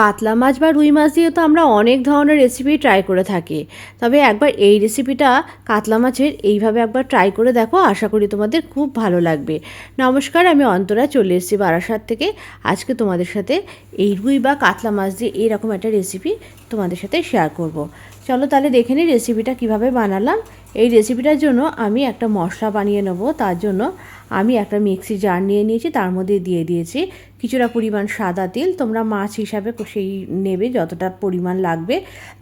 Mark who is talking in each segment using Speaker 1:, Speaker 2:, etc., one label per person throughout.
Speaker 1: কাতলা মাছ বা রুই মাছ দিয়ে তো আমরা অনেক ধরনের রেসিপি ট্রাই করে থাকি, তবে একবার এই রেসিপিটা কাতলা মাছের এইভাবে একবার ট্রাই করে দেখো, আশা করি তোমাদের খুব ভালো লাগবে। নমস্কার, আমি অন্তরা চলে এসেছি বারাসাত থেকে। আজকে তোমাদের সাথে এই রুই বা কাতলা মাছ দিয়ে এইরকম একটা রেসিপি তোমাদের সাথে শেয়ার করব। চলো তাহলে দেখে নিই রেসিপিটা কীভাবে বানালাম। এই রেসিপিটার জন্য আমি একটা মশলা বানিয়ে নেবো। তার জন্য আমি একটা মিক্সি জার নিয়ে নিয়েছি, তার মধ্যে দিয়ে দিয়েছি কিছুটা পরিমাণ সাদা তেল। তোমরা মাছ হিসাবে সেই নেবে যতটা পরিমাণ লাগবে।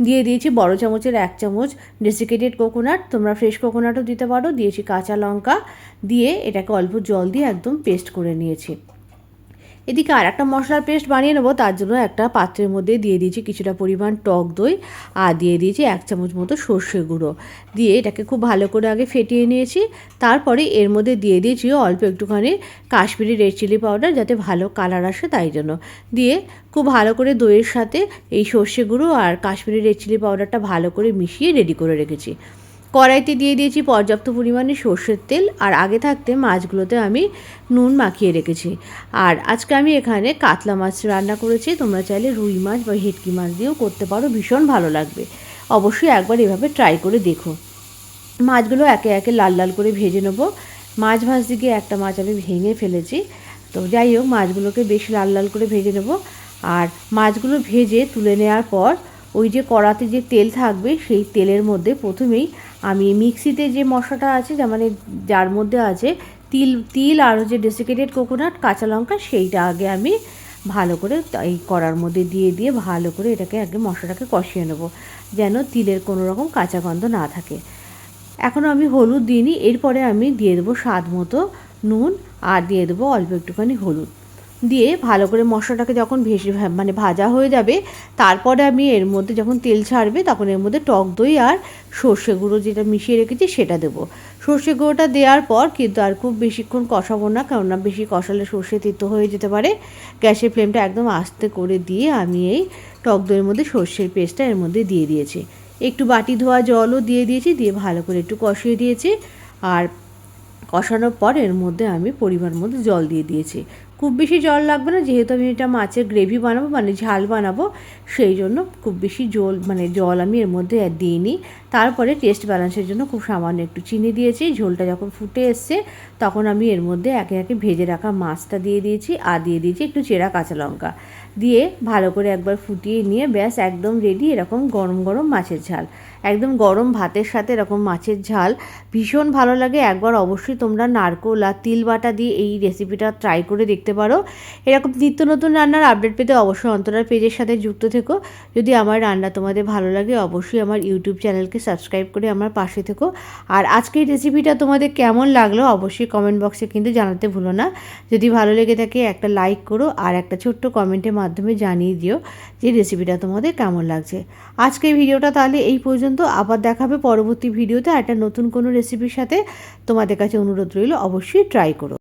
Speaker 1: দিয়ে দিয়েছি বড় চামচের 1 চামচ ডেসিকেটেড কোকোনাট, তোমরা ফ্রেশ কোকোনাটও দিতে পারো। দিয়েছি কাঁচা লঙ্কা, দিয়ে এটাকে অল্প জল দিয়ে একদম পেস্ট করে নিয়েছি। এদিকে আর একটা মশলার পেস্ট বানিয়ে নেবো। তার জন্য একটা পাত্রের মধ্যে দিয়ে দিয়েছি কিছুটা পরিমাণ টক দই, আর দিয়ে দিয়েছি 1 চামচ মতো সর্ষে গুঁড়ো। দিয়ে এটাকে খুব ভালো করে আগে ফেটিয়ে নিয়েছি। তারপরে এর মধ্যে দিয়ে দিয়েছি অল্প একটুখানি কাশ্মীরি রেড চিলি পাউডার, যাতে ভালো কালার আসে তাই জন্য। দিয়ে খুব ভালো করে দইয়ের সাথে এই সর্ষে গুঁড়ো আর কাশ্মীরি রেড চিলি পাউডারটা ভালো করে মিশিয়ে রেডি করে রেখেছি। কড়াইতে দিয়ে দিয়েছি পর্যাপ্ত পরিমাণে সর্ষের তেল, আর আগে থাকতে মাছগুলোতে আমি নুন মাখিয়ে রেখেছি। আর আজকে আমি এখানে কাতলা মাছ রান্না করেছি, তোমরা চাইলে রুই মাছ বা ভেটকি মাছ দিয়েও করতে পারো, ভীষণ ভালো লাগবে। অবশ্যই একবার এভাবে ট্রাই করে দেখো। মাছগুলো একে একে লাল লাল করে ভেজে নেবো। মাছ ভাজতে গিয়ে একটা মাছ আমি ভেঙে ফেলেছি, তো যাই হোক মাছগুলোকে বেশ লাল লাল করে ভেজে নেবো। আর মাছগুলো ভেজে তুলে নেওয়ার পর ওই যে কড়াতে যে তেল থাকবে, সেই তেলের মধ্যে প্রথমেই আমি মিক্সিতে যে মশলাটা আছে, মানে যার মধ্যে আছে তিল আর হচ্ছে ডেসিকেটেড কোকোনাট, কাঁচা লঙ্কা, সেইটা আগে আমি ভালো করে এই কড়ার মধ্যে দিয়ে ভালো করে এটাকে আগে মশলাটাকে কষিয়ে নেবো, যেন তিলের কোনো রকম কাঁচা গন্ধ না থাকে। এখনও আমি হলুদ দিইনি। এরপরে আমি দিয়ে দেবো স্বাদ মতো নুন, আর দিয়ে দেবো অল্প একটুখানি হলুদ। দিয়ে ভালো করে মশলাটাকে যখন ভাজা হয়ে যাবে, তারপরে আমি এর মধ্যে যখন তেল ছাড়বে তখন এর মধ্যে টক দই আর সর্ষে গুঁড়ো যেটা মিশিয়ে রেখেছি সেটা দেবো। সর্ষে গুঁড়োটা দেওয়ার পর কিন্তু আর খুব বেশিক্ষণ কষাবো না, কেননা বেশি কষালে সর্ষে তিতো হয়ে যেতে পারে। গ্যাসের ফ্লেমটা একদম আস্তে করে দিয়ে আমি এই টক দইয়ের মধ্যে সর্ষের পেস্টটা এর মধ্যে দিয়ে দিয়েছি। একটু বাটি ধোয়া জলও দিয়ে দিয়েছি, দিয়ে ভালো করে একটু কষিয়ে দিয়েছি। আর কষানোর পর এর মধ্যে আমি পরিমাণ মতো জল দিয়ে দিয়েছি। খুব বেশি জল লাগবে না, যেহেতু আমি এটা মাছের গ্রেভি বানাবো, মানে ঝাল বানাবো, সেই জন্য খুব বেশি জল আমি এর মধ্যে দিইনি। তারপরে টেস্ট ব্যালেন্সের জন্য খুব সামান্য একটু চিনি দিয়েছি। ঝোলটা যখন ফুটে এসছে তখন আমি এর মধ্যে একে একে ভেজে রাখা মাছটা দিয়ে দিয়েছি, আর দিয়ে দিয়েছি একটু চেরা কাঁচা লঙ্কা। দিয়ে ভালো করে একবার ফুটিয়ে নিয়ে ব্যাস একদম রেডি এরকম গরম গরম মাছের ঝাল। একদম গরম ভাতের সাথে এরকম মাছের ঝাল ভীষণ ভালো লাগে। একবার অবশ্যই তোমরা নারকোল আর তিল বাটা দিয়ে এই রেসিপিটা ট্রাই করে দেখতে পারো। এরকম নিত্য নতুন রান্নার আপডেট পেতে অবশ্যই অন্তরার পেজের সাথে যুক্ত থেকো। যদি আমার রান্না তোমাদের ভালো লাগে অবশ্যই আমার ইউটিউব চ্যানেলকে সাবস্ক্রাইব করে আমার পাশে থেকো। আর আজকের রেসিপিটা তোমাদের কেমন লাগলো অবশ্যই কমেন্ট বক্সে কিন্তু জানাতে ভুলো না। যদি ভালো লেগে থাকে একটা লাইক করো, আর একটা ছোট্ট কমেন্টের মাধ্যমে জানিয়ে দিও যে রেসিপিটা তোমাদের কেমন লাগছে। আজকের ভিডিওটা তাহলে এই পর্যন্ত, আবার দেখাবে পরবর্তী ভিডিওতে একটা নতুন কোনো রেসিপির সাথে। তোমাদের কাছে অনুরোধ রইল অবশ্যই ট্রাই করো।